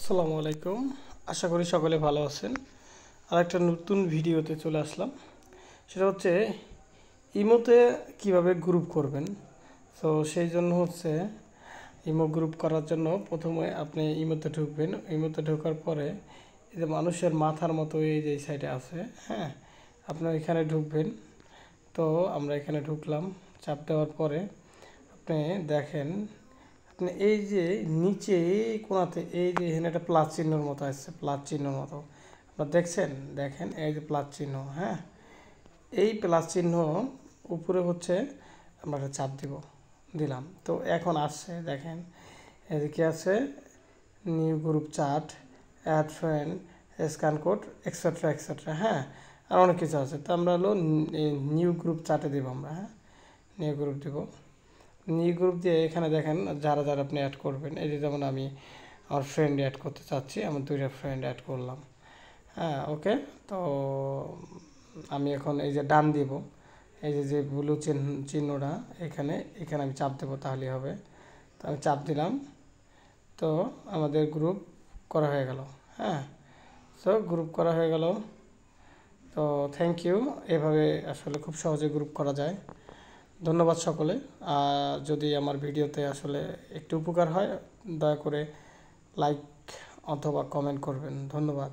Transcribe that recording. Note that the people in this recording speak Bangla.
আসসালামু আলাইকুম। আশা করি সকলে ভালো আছেন। আর একটা নতুন ভিডিওতে চলে আসলাম। সেটা হচ্ছে ইমোতে কিভাবে গ্রুপ করবেন। তো সেই জন্য হচ্ছে ইমো গ্রুপ করার জন্য প্রথমে আপনি ইমোতে ঢুকবেন। ইমোতে ঢোকার পরে এই যে মানুষের মাথার মতো এই যে সাইডে আছে, হ্যাঁ, আপনার এখানে ঢুকবেন। তো আমরা এখানে ঢুকলাম। চাপ দেওয়ার পরে আপনি দেখেন, আপনি এই যে নিচে এই কোণাতে এই যে এখানে একটা প্লাস চিহ্নর মতো আসছে, প্লাস চিহ্নর মতো আপনারা দেখছেন, দেখেন এই যে প্লাস চিহ্ন, হ্যাঁ, এই প্লাস চিহ্ন উপরে হচ্ছে আমরা একটা চাপ দিলাম। তো এখন আসছে, দেখেন এদিকে আছে new group chat, add friend, scan code, extra extra, হ্যাঁ, আর অনেক কিছু আছে। তো আমরা হলো নিউ গ্রুপ চার্টে দেবো আমরা, হ্যাঁ, নিউ গ্রুপ দেবো। নিউ গ্রুপ দিয়ে এখানে দেখেন যারা যারা আপনি অ্যাড করবেন। এই যে যেমন আমি আমার ফ্রেন্ড অ্যাড করতে চাচ্ছি, আমার দুইটা ফ্রেন্ড অ্যাড করলাম, হ্যাঁ, ওকে। তো আমি এখন এই যে ডান দিব, এই যে যে ব্লু চিহ্নটা এখানে এখানে আমি চাপ দেবো, তাহলেই হবে। তো আমি চাপ দিলাম, তো আমাদের গ্রুপ করা হয়ে গেল, হ্যাঁ। সো গ্রুপ করা হয়ে গেল। তো থ্যাংক ইউ। এভাবে আসলে খুব সহজে গ্রুপ করা যায়। ধন্যবাদ সকলে। যদি আমার ভিডিওতে আসলে একটু উপকার হয়, দয়া করে লাইক অথবা কমেন্ট করবেন। ধন্যবাদ।